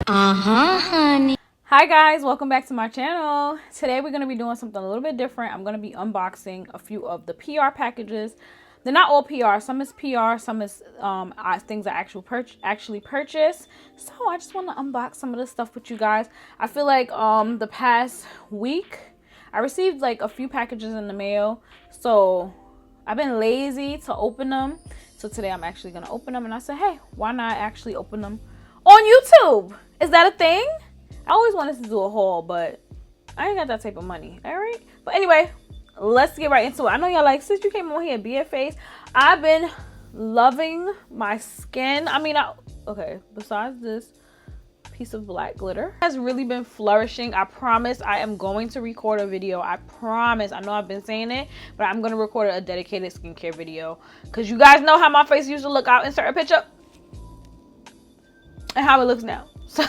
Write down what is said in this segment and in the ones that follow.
Honey. Hi guys, welcome back to my channel. Today we're going to be doing something a little bit different. I'm going to be unboxing a few of the PR packages. They're not all PR. Some is PR, some is things I actually purchased. So I just want to unbox some of this stuff with you guys. I feel like the past week I received like a few packages in the mail. So I've been lazy to open them. So today I'm actually going to open them, and I said, hey, why not actually open them on YouTube? Is that a thing? I always wanted to do a haul, but I ain't got that type of money. All right. But anyway, let's get right into it. I know y'all like, sis, you came on here, be a face. I've been loving my skin. I mean, okay, besides this piece of black glitter, has really been flourishing. I promise I am going to record a video. I promise. I know I've been saying it, but I'm going to record a dedicated skincare video, because you guys know how my face used to look. I'll insert a picture and how it looks now. So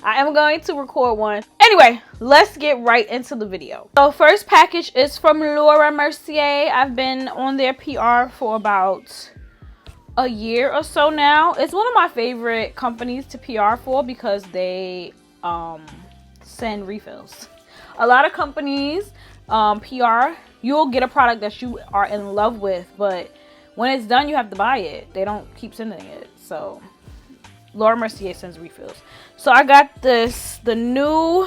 I am going to record one. Anyway, let's get right into the video. So first package is from Mercier. I've been on their PR for about a year or so now. It's one of my favorite companies to PR for because they send refills. A lot of companies PR, you'll get a product that you are in love with, but when it's done you have to buy it. They don't keep sending it. So Laura Mercier sends refills. So I got the new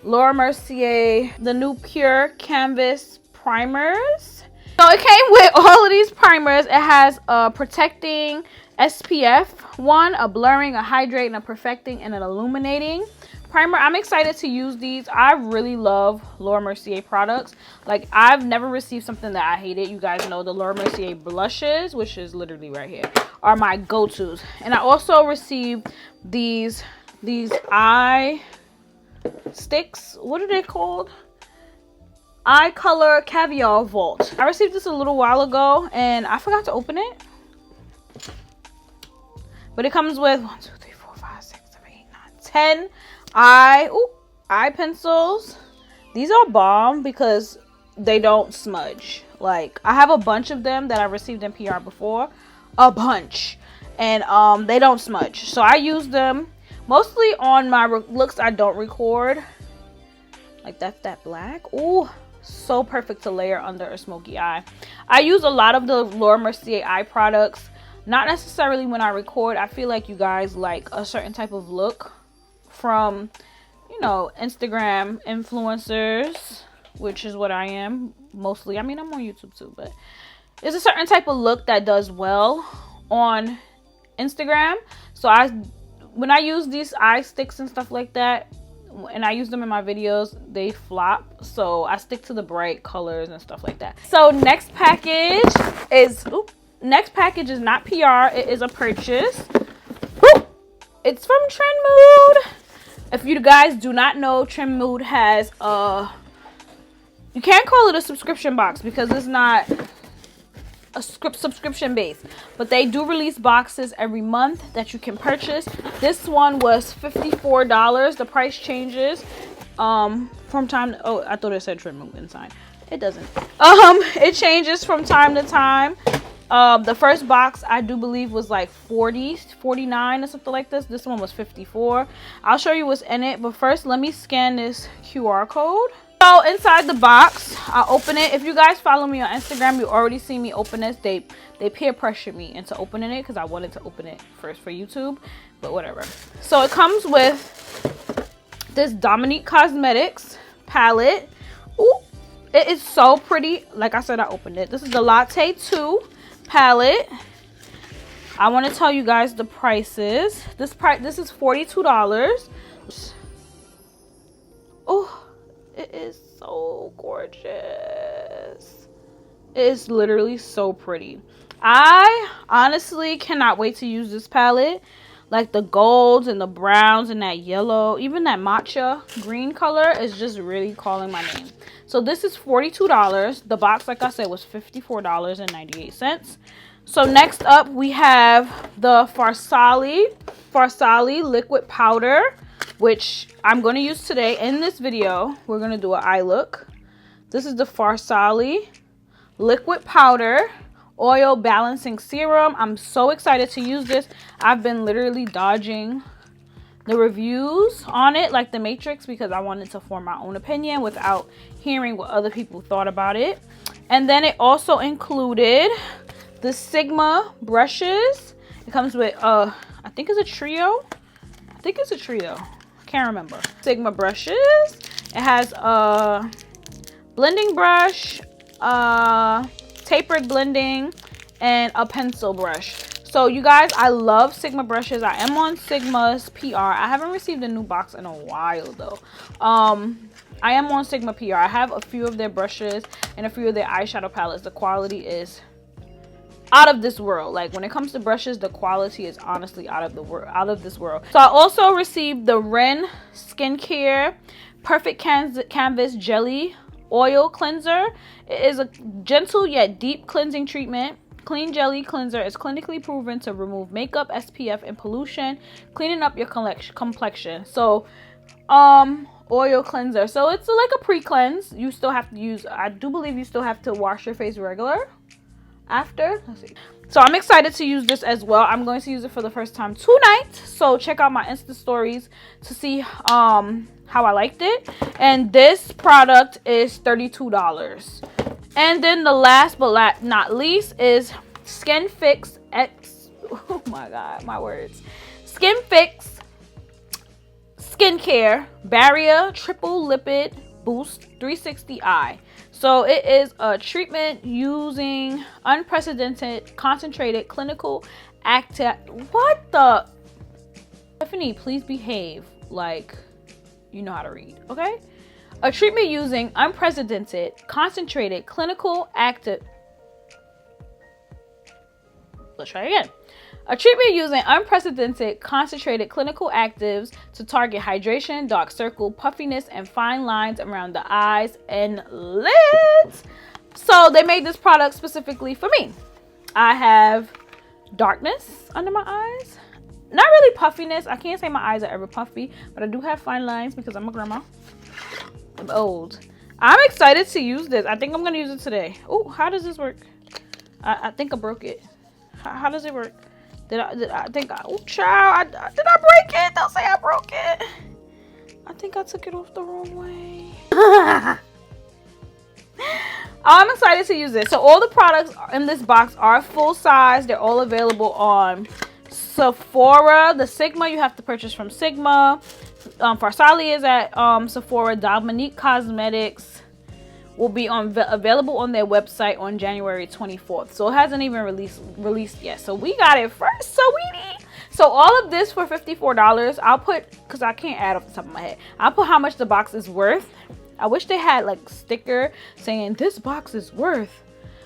Laura Mercier, the new Pure Canvas primers. So it came with all of these primers. It has a protecting SPF, a blurring, a hydrating, a perfecting, and an illuminating primer. I'm excited to use these. I really love Laura Mercier products. Like, I've never received something that I hated. You guys know the Laura Mercier blushes, which is literally right here, are my go-tos. And I also received these eye sticks. What are they called? Eye Color Caviar Vault. I received this a little while ago and I forgot to open it. But it comes with 1, 2, 3, 4, 5, 6, 7, 8, 9, 10 eye pencils. These are bomb because they don't smudge. Like, I have a bunch of them that I received in PR before. A bunch. And they don't smudge. So I use them mostly on my looks I don't record. Like, that's that black. Ooh, so perfect to layer under a smoky eye. I use a lot of the Laura Mercier eye products. Not necessarily when I record. I feel like you guys like a certain type of look from, you know, Instagram influencers, which is what I am mostly. I mean, I'm on YouTube too, but it's a certain type of look that does well on Instagram. So when I use these eye sticks and stuff like that, and I use them in my videos, they flop. So I stick to the bright colors and stuff like that. So next package is not PR. It is a purchase. It's from Trendmood. If you guys do not know, Trendmood has you can't call it a subscription box because it's not a subscription base, but they do release boxes every month that you can purchase. This one was $54. The price changes from time to, oh, I thought it said Trendmood inside. It doesn't. It changes from time to time. The first box I do believe was like 49 or something like this. This one was 54. I'll show you what's in it, but first let me scan this QR code. So inside the box, I'll open it. If you guys follow me on Instagram, you already see me open this. They peer pressured me into opening it because I wanted to open it first for YouTube, but whatever. So it comes with this Dominique Cosmetics palette. Ooh, it is so pretty. Like I said, I opened it. This is the Latte 2 palette. I want to tell you guys the prices. This is $42. Oh, it is so gorgeous. It is literally so pretty. I honestly cannot wait to use this palette. Like the golds and the browns and that yellow, even that matcha green color is just really calling my name. So this is $42. The box, like I said, was $54.98. So next up we have the Farsali liquid powder, which I'm going to use today in this video. We're going to do an eye look. This is the Farsali liquid powder oil balancing serum. I'm so excited to use this. I've been literally dodging the reviews on it, like the Matrix, because I wanted to form my own opinion without hearing what other people thought about it. And then it also included the Sigma brushes. It comes with I think it's a trio. I can't remember. Sigma brushes. It has a blending brush, tapered blending, and a pencil brush. So you guys, I love Sigma brushes. I am on Sigma's PR. I haven't received a new box in a while though. I am on Sigma PR. I have a few of their brushes and a few of their eyeshadow palettes. The quality is out of this world. Like when it comes to brushes, the quality is honestly out of this world. So I also received the Ren Skincare Perfect Canvas Jelly Oil Cleanser. It is a gentle yet deep cleansing treatment. Clean jelly cleanser is clinically proven to remove makeup, SPF, and pollution, cleaning up your complexion. So oil cleanser, so it's like a pre-cleanse. You still have to use, I do believe you still have to wash your face regular after. Let's see. So I'm excited to use this as well. I'm going to use it for the first time tonight, so check out my Insta stories to see how I liked it. And this product is $32. And then the last but not least is Skin Fix X. Oh my god, my words. Skin Fix Skincare Barrier Triple Lipid Boost 360i. So it is a treatment using unprecedented concentrated clinical active. What the? Tiffany, please behave like you know how to read, okay? A treatment using unprecedented concentrated clinical active. Let's try again. A treatment using unprecedented concentrated clinical actives to target hydration, dark circle, puffiness, and fine lines around the eyes and lids. So they made this product specifically for me. I have darkness under my eyes. Not really puffiness. I can't say my eyes are ever puffy, but I do have fine lines because I'm a grandma. I'm old. I'm excited to use this. I think I'm going to use it today. Oh, how does this work? I think I broke it. How does it work? Did I think I, oh child, did I break it? Don't say I broke it. I think I took it off the wrong way. I'm excited to use this. So all the products in this box are full size. They're all available on Sephora. The Sigma you have to purchase from Sigma. Farsali is at Sephora. Dominique Cosmetics will be available on their website on January 24th. So it hasn't even released yet. So we got it first, sweetie. So all of this for $54. I'll put, because I can't add off the top of my head, I'll put how much the box is worth. I wish they had like a sticker saying this box is worth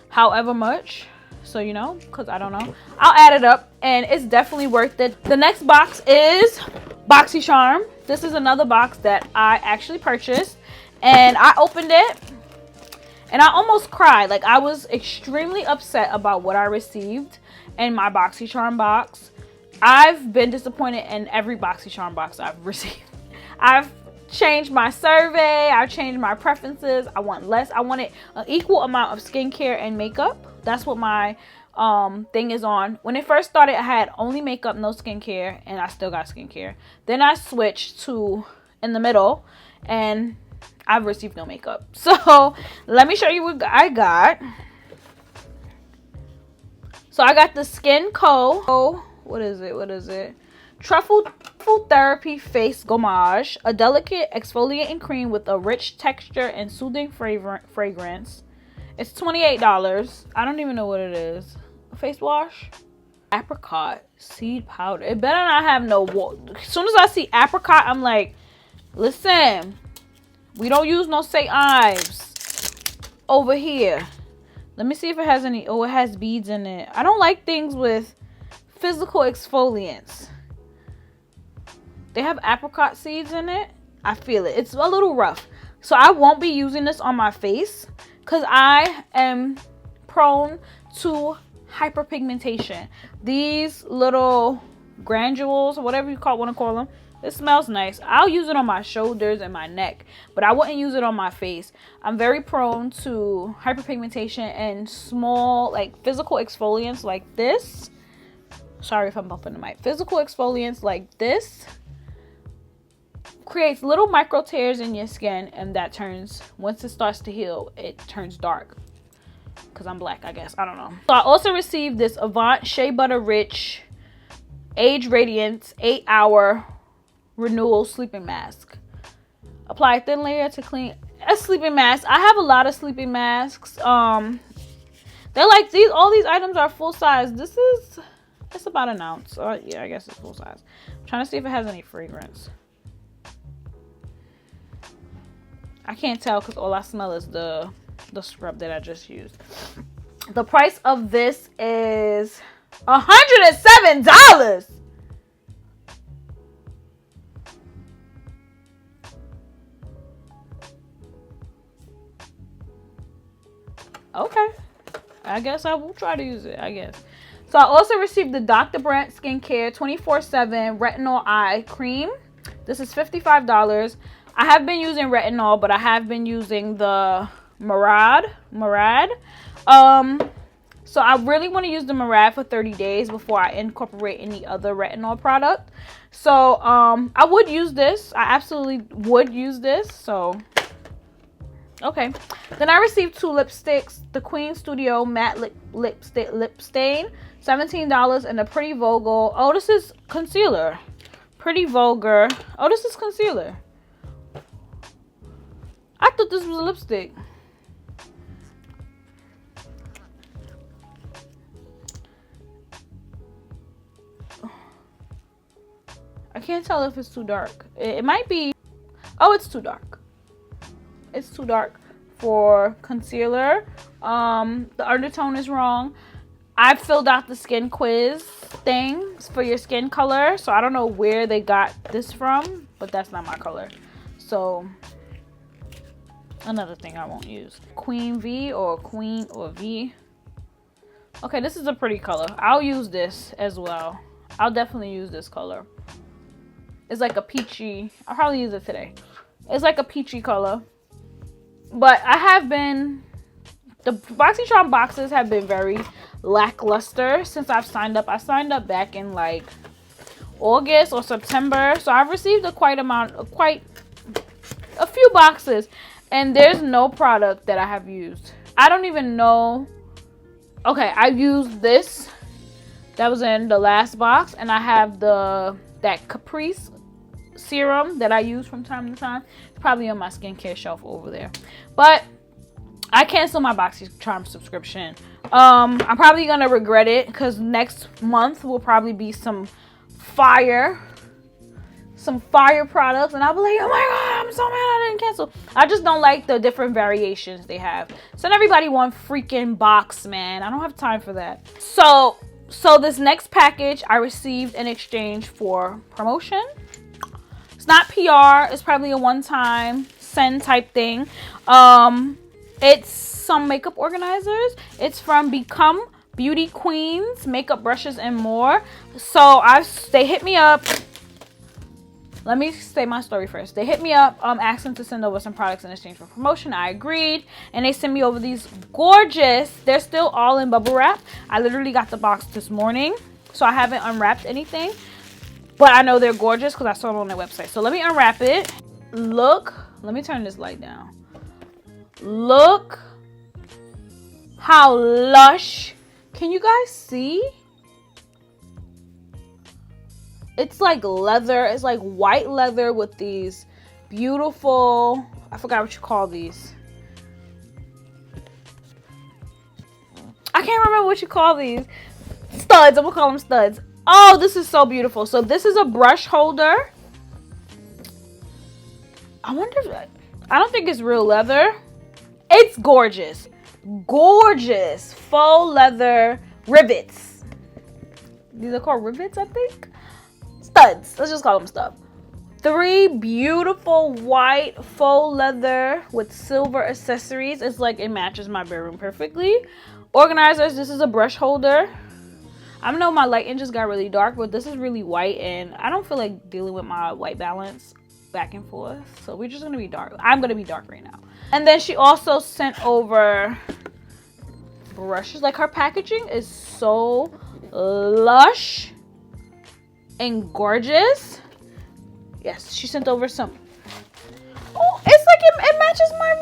however much. So you know, because I don't know. I'll add it up and it's definitely worth it. The next box is Boxycharm. This is another box that I actually purchased and I opened it and I almost cried. Like I was extremely upset about what I received in my Boxycharm box. I've been disappointed in every Boxycharm box I've received. I've changed my survey. I've changed my preferences. I want less. I wanted an equal amount of skincare and makeup. That's what my thing is on. When it first started, I had only makeup, no skincare, and I still got skincare. Then I switched to in the middle, and I've received no makeup. So let me show you what I got. So I got the Skin Co. What is it? Truffle Therapy Face Gommage, a delicate exfoliating cream with a rich texture and soothing fragrance. It's $28. I don't even know what it is. A face wash. Apricot seed powder. It better not have no water. As soon as I see apricot, I'm like, listen, we don't use no St. Ives over here. Let me see if it has any. Oh, it has beads in it. I don't like things with physical exfoliants. They have apricot seeds in it. I feel it. It's a little rough. So I won't be using this on my face because I am prone to hyperpigmentation. These little granules, or whatever you want to call them, it smells nice. I'll use it on my shoulders and my neck, but I wouldn't use it on my face. I'm very prone to hyperpigmentation and small, like physical exfoliants like this. Sorry if I'm bumping the mic. Physical exfoliants like this creates little micro tears in your skin, and that turns, once it starts to heal, it turns dark. Because I'm black, I guess. I don't know. So I also received this Avant Shea Butter Rich Age Radiance 8-hour Renewal Sleeping Mask. Apply a thin layer to clean. A sleeping mask. I have a lot of sleeping masks. They're like these. All these items are full size. This is, it's about an ounce. Yeah, I guess it's full size. I'm trying to see if it has any fragrance. I can't tell because all I smell is the scrub that I just used. The price of this is $107. Okay, I guess I will try to use it, I guess. So I also received the Dr. Ren Skincare 24/7 Retinol Eye Cream. This is $55. I have been using retinol, but I have been using the Murad. So I really want to use the Murad for 30 days before I incorporate any other retinol product. So I would use this. I absolutely would use this. So okay. Then I received 2 lipsticks. The Queen Studio Matte Lip Stain, $17, and the Pretty Vulgar. Oh, this is concealer. Pretty Vulgar. Oh, this is concealer. I thought this was a lipstick. I can't tell if it's too dark. It might be. Oh, it's too dark. It's too dark for concealer. The undertone is wrong. I filled out the skin quiz things for your skin color, so I don't know where they got this from, but that's not my color. So another thing I won't use. Queen V or Queen or V. Okay, this is a pretty color. I'll use this as well. I'll definitely use this color. It's like a peachy. I'll probably use it today. It's like a peachy color. But I have been, the Boxycharm boxes have been very lackluster since I've signed up. I signed up back in like August or September. So I've received quite a few boxes. And there's no product that I have used. I don't even know. Okay, I used this. That was in the last box. And I have that Caprice serum that I use from time to time. It's probably on my skincare shelf over there. But I canceled my Boxycharm subscription. I'm probably gonna regret it because next month will probably be some fire products, and I'll be like, oh my god, I'm so mad I didn't cancel. I just don't like the different variations they have. Send everybody one freaking box, man. I don't have time for that. So this next package I received in exchange for promotion. It's not PR. It's probably a one-time send type thing. It's some makeup organizers. It's from Become Beauty Queens, makeup brushes and more. So they hit me up. Let me say my story first. They hit me up asking to send over some products in exchange for promotion. I agreed, and they sent me over these gorgeous, they're still all in bubble wrap. I literally got the box this morning, so I haven't unwrapped anything. But I know they're gorgeous because I saw them on their website. So let me unwrap it. Look. Let me turn this light down. Look how lush. Can you guys see? It's like leather. It's like white leather with these beautiful, I forgot what you call these. I can't remember what you call these. Studs. I'm going to call them studs. Oh, this is so beautiful. So this is a brush holder. I wonder if, I don't think it's real leather. It's gorgeous. Gorgeous faux leather rivets. These are called rivets, I think. Studs. Let's just call them studs. 3 beautiful white faux leather with silver accessories. It's like it matches my bedroom perfectly. Organizers. This is a brush holder. I know my lighting just got really dark, but this is really white, and I don't feel like dealing with my white balance back and forth. So we're just gonna be dark. I'm gonna be dark right now. And then she also sent over brushes. Like, her packaging is so lush and gorgeous. Yes, she sent over some. Oh, it's like it matches my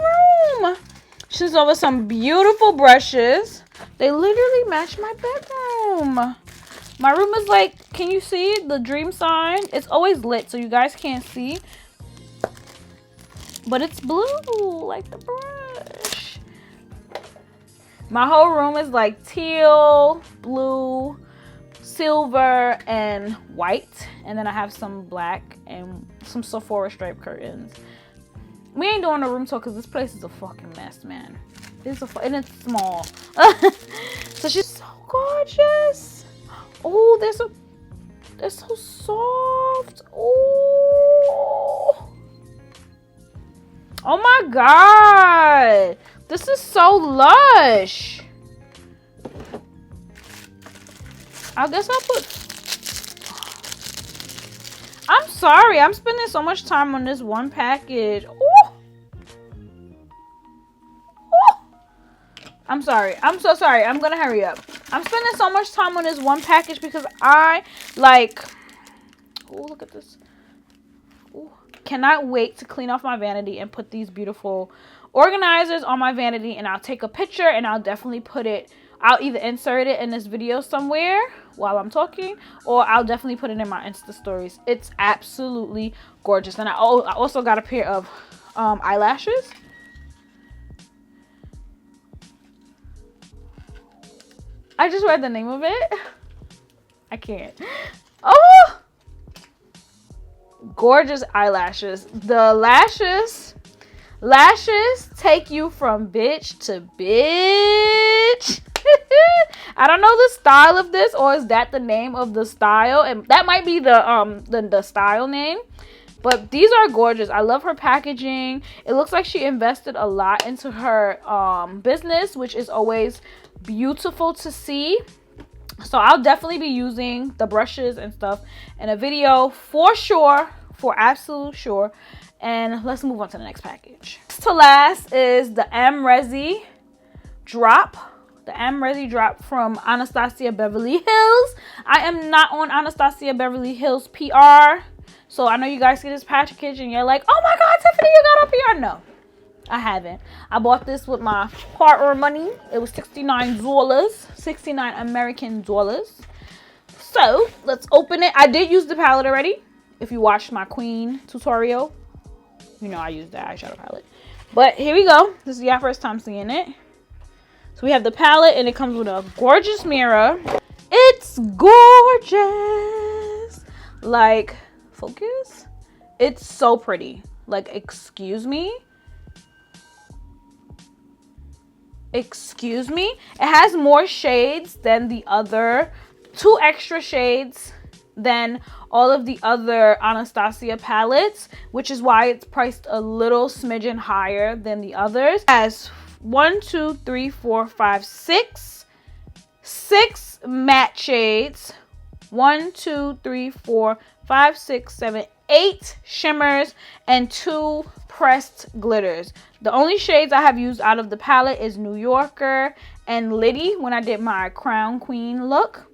room. She sent over some beautiful brushes. They literally match my bedroom. My room is like, can you see the dream sign? It's always lit, so you guys can't see. But it's blue, like the brush. My whole room is like teal, blue, silver, and white. And then I have some black and some Sephora striped curtains. We ain't doing a room tour because this place is a fucking mess, man. And it's small. So she's so gorgeous. Oh, they're so soft. Oh. Oh my god. This is so lush. I guess I'll put... I'm sorry. I'm spending so much time on this one package. Ooh. Ooh. I'm sorry. I'm so sorry. I'm gonna hurry up. I'm spending so much time on this one package because I like... Oh, look at this. Ooh. Cannot wait to clean off my vanity and put these beautiful organizers on my vanity, and I'll take a picture and I'll definitely put it... I'll either insert it in this video somewhere while I'm talking, or I'll definitely put it in my Insta stories. It's absolutely gorgeous. And I also got a pair of eyelashes. I just read the name of it. I can't. Oh! Gorgeous eyelashes. The lashes take you from bitch to bitch. I don't know the style of this, or is that the name of the style? And that might be the style name. But these are gorgeous. I love her packaging. It looks like she invested a lot into her business, which is always beautiful to see. So I'll definitely be using the brushes and stuff in a video for sure, for absolute sure. And let's move on to the next package. To last is the Mercier drop. The Mercier drop from Anastacio Beverly Hills. I am not on Anastacio Beverly Hills PR. So I know you guys see this package and you're like, oh my god, Tiffany, you got a PR. No, I haven't. I bought this with my hard-earned money. It was $69. 69 American dollars. So let's open it. I did use the palette already. If you watched my Queen tutorial, you know I used that eyeshadow palette. But here we go. This is your first time seeing it. So we have the palette, and it comes with a gorgeous mirror. It's gorgeous. Like, focus. It's so pretty. Like, excuse me. Excuse me. It has more shades than the other. 2 extra shades than all of the other Anastasia palettes, which is why it's priced a little smidgen higher than the others. It has 6 matte shades. 8 shimmers and 2 pressed glitters. The only shades I have used out of the palette is New Yorker and Liddy when I did my Crown Queen look.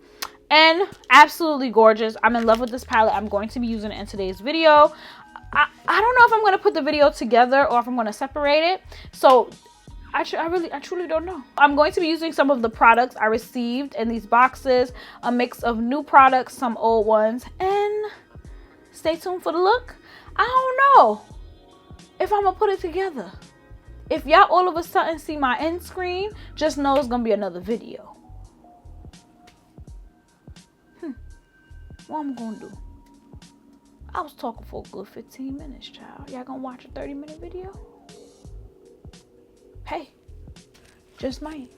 And absolutely gorgeous. I'm in love with this palette. I'm going to be using it in today's video. I don't know if I'm going to put the video together or if I'm going to separate it. So I truly don't know. I'm going to be using some of the products I received in these boxes. A mix of new products, some old ones. And stay tuned for the look. I don't know if I'm going to put it together. If y'all all of a sudden see my end screen, just know it's going to be another video. What I'm gonna do? I was talking for a good 15 minutes, child. Y'all gonna watch a 30-minute video? Hey, just might.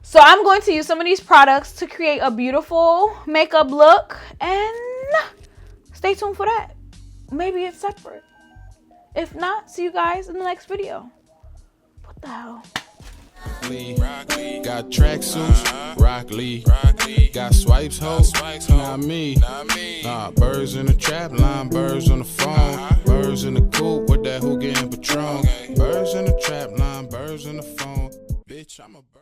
So I'm going to use some of these products to create a beautiful makeup look, and stay tuned for that. Maybe it's separate. If not, see you guys in the next video. What the hell? Got tracksuits, Rock Lee. Got swipes, hoes, not me. Nah, birds in the trap line, birds on the phone. Birds in the coop with that hookah and Patron. Birds in the trap line, birds in the phone. Bitch, I'm a bird.